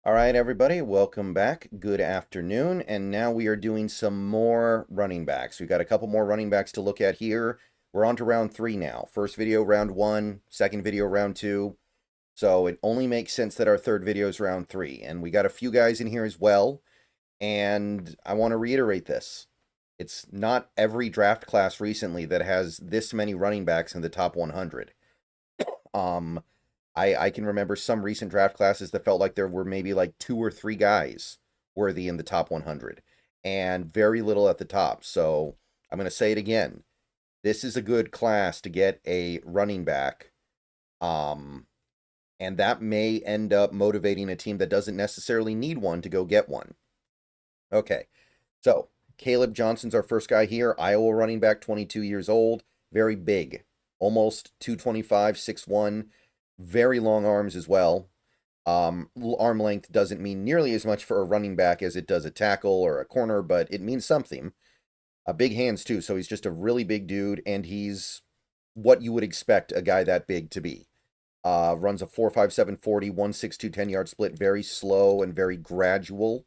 All right, everybody, welcome back. Good afternoon. And now we are doing some more running backs. We've got a couple more running backs to look at here. We're on to round 3 now. First video, round 1. Second video, round 2. So it only makes sense that our third video is round 3. And we got a few guys in here as well. And I want to reiterate this. It's not every draft class recently that has this many running backs in the top 100. Um, I can remember some recent draft classes that felt like there were maybe like 2 or 3 guys worthy in the top 100 and very little at the top. So I'm going to say it again. This is a good class to get a running back. And that may end up motivating a team that doesn't necessarily need one to go get one. Okay. So Kaleb Johnson's our first guy here. Iowa running back, 22 years old, very big, almost 225, 6'1", very long arms as well. Arm length doesn't mean nearly as much for a running back as it does a tackle or a corner, but it means something. Big hands too, so he's just a really big dude, and he's what you would expect a guy that big to be. Runs a 4.57 40, 1.62 10-yard split, very slow and very gradual.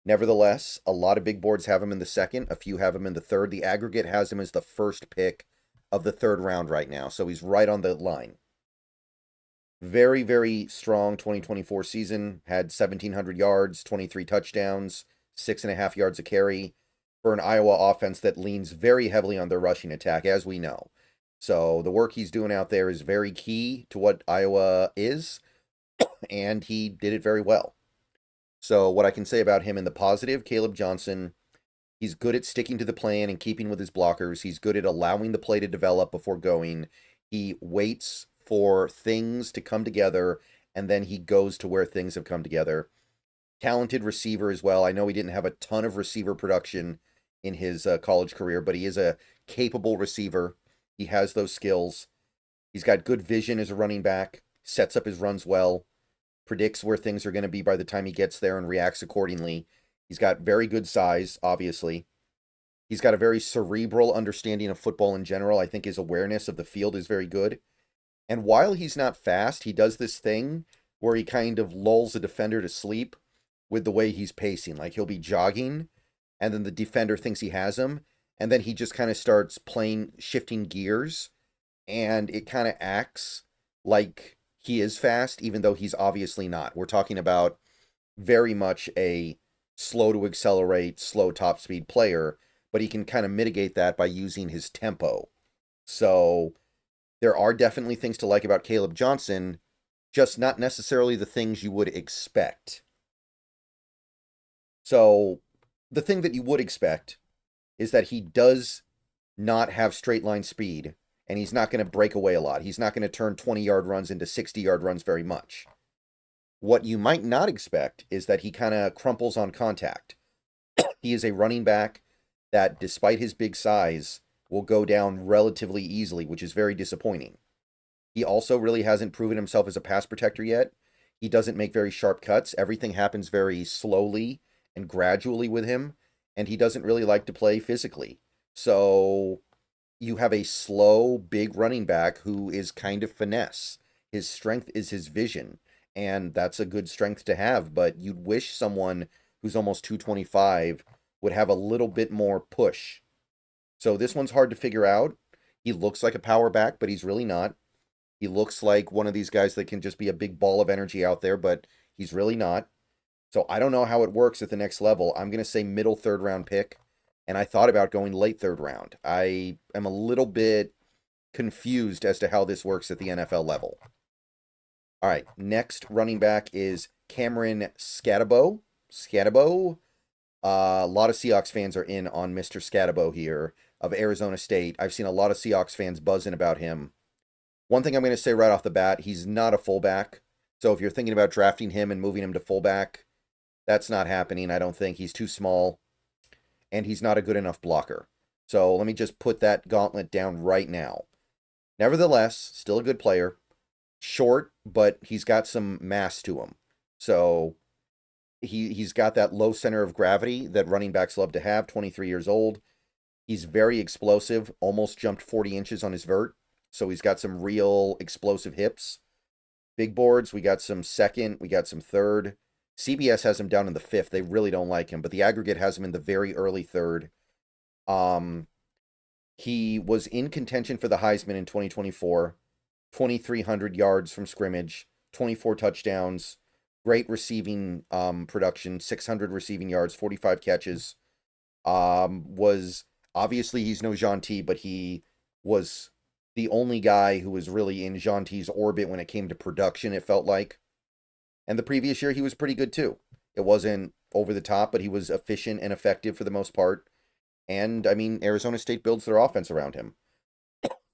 Nevertheless, a lot of big boards have him in the second, a few have him in the third. The aggregate has him as the first pick of the third round right now, so he's right on the line. Very, very strong 2024 season. Had 1,700 yards, 23 touchdowns, 6.5 yards a carry for an Iowa offense that leans very heavily on their rushing attack, as we know. So the work he's doing out there is very key to what Iowa is, and he did it very well. So what I can say about him in the positive, Kaleb Johnson, he's good at sticking to the plan and keeping with his blockers. He's good at allowing the play to develop before going. He waits for things to come together, and then he goes to where things have come together. Talented receiver as well. I know he didn't have a ton of receiver production in his college career, but he is a capable receiver. He has those skills. He's got good vision as a running back, sets up his runs well, predicts where things are going to be by the time he gets there and reacts accordingly. He's got very good size, obviously. He's got a very cerebral understanding of football in general. I think his awareness of the field is very good. And while he's not fast, he does this thing where he kind of lulls a defender to sleep with the way he's pacing. Like he'll be jogging, and then the defender thinks he has him, and then he just kind of starts playing, shifting gears, and it kind of acts like he is fast, even though he's obviously not. We're talking about very much a slow to accelerate, slow top speed player, but he can kind of mitigate that by using his tempo. So there are definitely things to like about Kaleb Johnson, just not necessarily the things you would expect. So the thing that you would expect is that he does not have straight line speed, and he's not going to break away a lot. He's not going to turn 20-yard runs into 60-yard runs very much. What you might not expect is that he kind of crumples on contact. He is a running back that, despite his big size, will go down relatively easily, which is very disappointing. He also really hasn't proven himself as a pass protector yet. He doesn't make very sharp cuts. Everything happens very slowly and gradually with him, and he doesn't really like to play physically. So you have a slow, big running back who is kind of finesse. His strength is his vision, and that's a good strength to have, but you'd wish someone who's almost 225 would have a little bit more push. So this one's hard to figure out. He looks like a power back, but he's really not. He looks like one of these guys that can just be a big ball of energy out there, but he's really not. So I don't know how it works at the next level. I'm going to say middle third round pick, and I thought about going late third round. I am a little bit confused as to how this works at the NFL level. All right, next running back is Cameron Skattebo. Skattebo. A lot of Seahawks fans are in on Mr. Skattebo here of Arizona State. I've seen a lot of Seahawks fans buzzing about him. One thing I'm going to say right off the bat, he's not a fullback. So if you're thinking about drafting him and moving him to fullback, that's not happening, I don't think. He's too small, and he's not a good enough blocker. So let me just put that gauntlet down right now. Nevertheless, still a good player. Short, but he's got some mass to him. So he's got that low center of gravity that running backs love to have, 23 years old. He's very explosive, almost jumped 40 inches on his vert. So he's got some real explosive hips. Big boards, we got some second, we got some third. CBS has him down in the 5th. They really don't like him, but the aggregate has him in the very early 3rd. He was in contention for the Heisman in 2024, 2,300 yards from scrimmage, 24 touchdowns, great receiving production, 600 receiving yards, 45 catches. Was obviously he's no Jean T, but he was the only guy who was really in Jean T's orbit when it came to production, it felt like. And the previous year he was pretty good too. It wasn't over the top, but he was efficient and effective for the most part. And I mean, Arizona State builds their offense around him.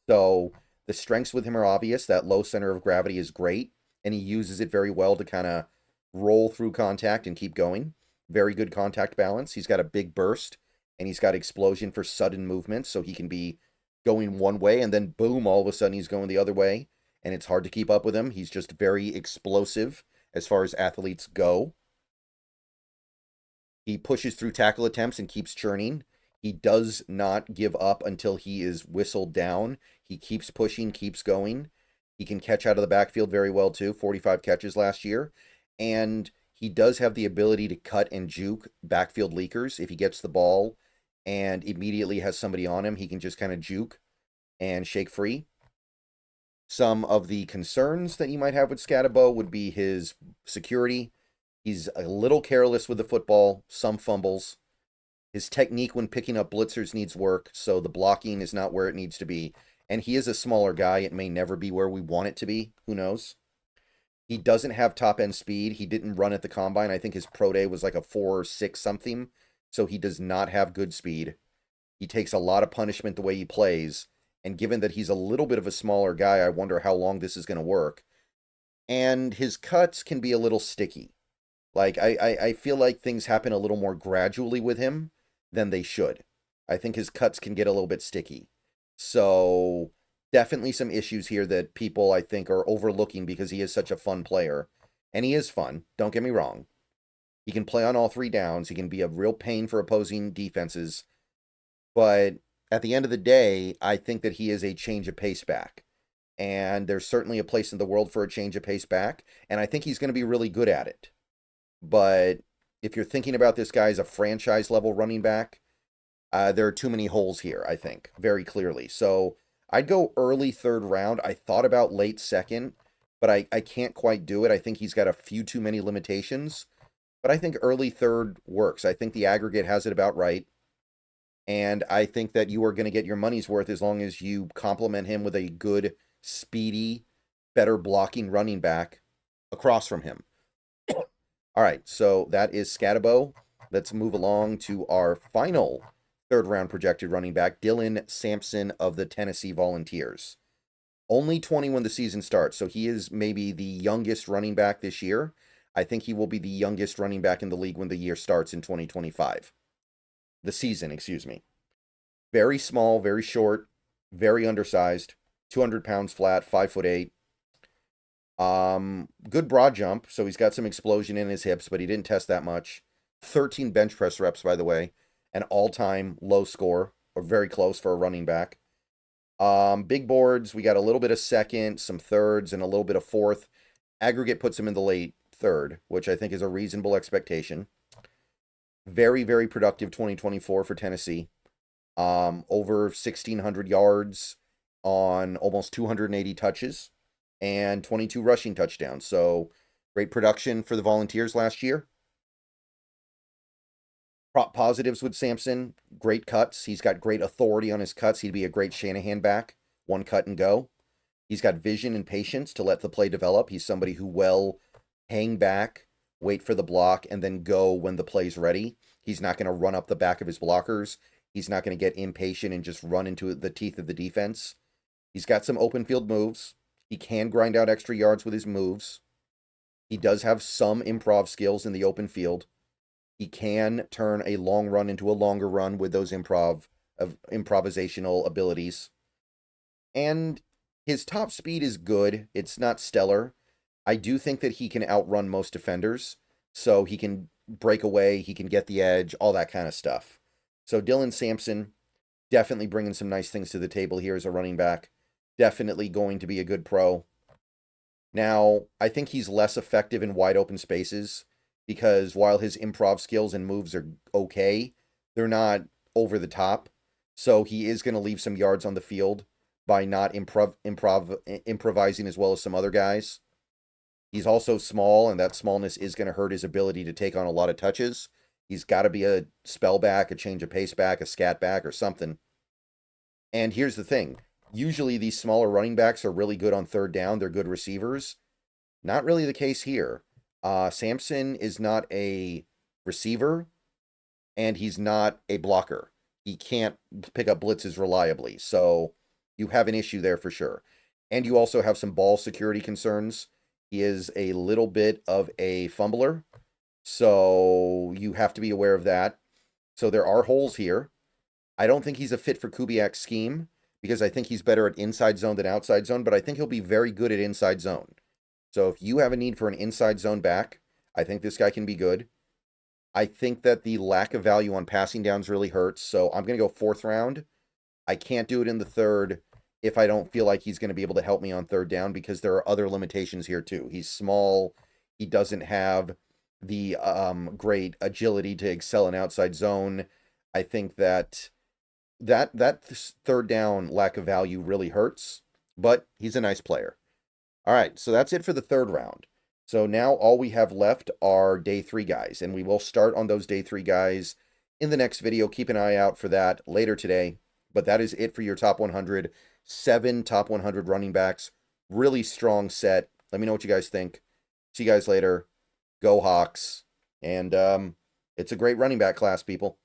So the strengths with him are obvious. That low center of gravity is great, and he uses it very well to kind of roll through contact and keep going. Very good contact balance. He's got a big burst, and he's got explosion for sudden movement, so he can be going one way, and then boom, all of a sudden he's going the other way, and it's hard to keep up with him. He's just very explosive as far as athletes go. He pushes through tackle attempts and keeps churning. He does not give up until he is whistled down. He keeps pushing, keeps going. He can catch out of the backfield very well too, 45 catches last year. And he does have the ability to cut and juke backfield leakers. If he gets the ball and immediately has somebody on him, he can just kind of juke and shake free. Some of the concerns that you might have with Skattebo would be his security. He's a little careless with the football, some fumbles. His technique when picking up blitzers needs work, so the blocking is not where it needs to be. And he is a smaller guy. It may never be where we want it to be. Who knows? He doesn't have top-end speed. He didn't run at the combine. I think his pro day was like a 4 or 6 something, so he does not have good speed. He takes a lot of punishment the way he plays, and given that he's a little bit of a smaller guy, I wonder how long this is going to work. And his cuts can be a little sticky. Like, I feel like things happen a little more gradually with him than they should. I think his cuts can get a little bit sticky. So definitely some issues here that people, I think, are overlooking because he is such a fun player. And he is fun, don't get me wrong. He can play on all 3 downs. He can be a real pain for opposing defenses. But at the end of the day, I think that he is a change of pace back. And there's certainly a place in the world for a change of pace back. And I think he's going to be really good at it. But if you're thinking about this guy as a franchise level running back, there are too many holes here, I think, very clearly. So I'd go early 3rd round. I thought about late 2nd, but I can't quite do it. I think he's got a few too many limitations. But I think early 3rd works. I think the aggregate has it about right. And I think that you are going to get your money's worth as long as you complement him with a good, speedy, better blocking running back across from him. All right, so that is Skattebo. Let's move along to our final 3rd round projected running back, Dylan Sampson of the Tennessee Volunteers. Only 20 when the season starts, so he is maybe the youngest running back this year. I think he will be the youngest running back in the league when the year starts in 2025. The season, excuse me. Very small, very short, very undersized, 200 pounds flat, 5'8". Good broad jump, so he's got some explosion in his hips, but he didn't test that much. 13 bench press reps, by the way. An all-time low score, or very close for a running back. Big boards, we got a little bit of 2nd, some 3rds, and a little bit of 4th. Aggregate puts him in the late 3rd, which I think is a reasonable expectation. Very, very productive 2024 for Tennessee. Over 1,600 yards on almost 280 touches and 22 rushing touchdowns. So great production for the Volunteers last year. Prop positives with Sampson, great cuts. He's got great authority on his cuts. He'd be a great Shanahan back, 1 cut and go. He's got vision and patience to let the play develop. He's somebody who will hang back, wait for the block, and then go when the play's ready. He's not going to run up the back of his blockers. He's not going to get impatient and just run into the teeth of the defense. He's got some open field moves. He can grind out extra yards with his moves. He does have some improv skills in the open field. He can turn a long run into a longer run with those improvisational abilities. And his top speed is good. It's not stellar. I do think that he can outrun most defenders. So he can break away, he can get the edge, all that kind of stuff. So Dylan Sampson, definitely bringing some nice things to the table here as a running back. Definitely going to be a good pro. Now, I think he's less effective in wide open spaces. because while his improv skills and moves are okay, they're not over the top. So he is going to leave some yards on the field by not improvising as well as some other guys. He's also small, and that smallness is going to hurt his ability to take on a lot of touches. He's got to be a spell back, a change of pace back, a scat back, or something. And here's the thing. Usually these smaller running backs are really good on third down. They're good receivers. Not really the case here. Sampson is not a receiver, and he's not a blocker. He can't pick up blitzes reliably. So you have an issue there for sure. And you also have some ball security concerns. He is a little bit of a fumbler. So you have to be aware of that. So there are holes here. I don't think he's a fit for Kubiak's scheme because I think he's better at inside zone than outside zone, but I think he'll be very good at inside zone. So if you have a need for an inside zone back, I think this guy can be good. I think that the lack of value on passing downs really hurts, so I'm going to go 4th round. I can't do it in the 3rd if I don't feel like he's going to be able to help me on 3rd down because there are other limitations here too. He's small. He doesn't have the great agility to excel in outside zone. I think that 3rd down lack of value really hurts, but he's a nice player. All right, so that's it for the 3rd round. So now all we have left are day 3 guys, and we will start on those day 3 guys in the next video. Keep an eye out for that later today. But that is it for your top 100. 7 top 100 running backs. Really strong set. Let me know what you guys think. See you guys later. Go Hawks. And it's a great running back class, people.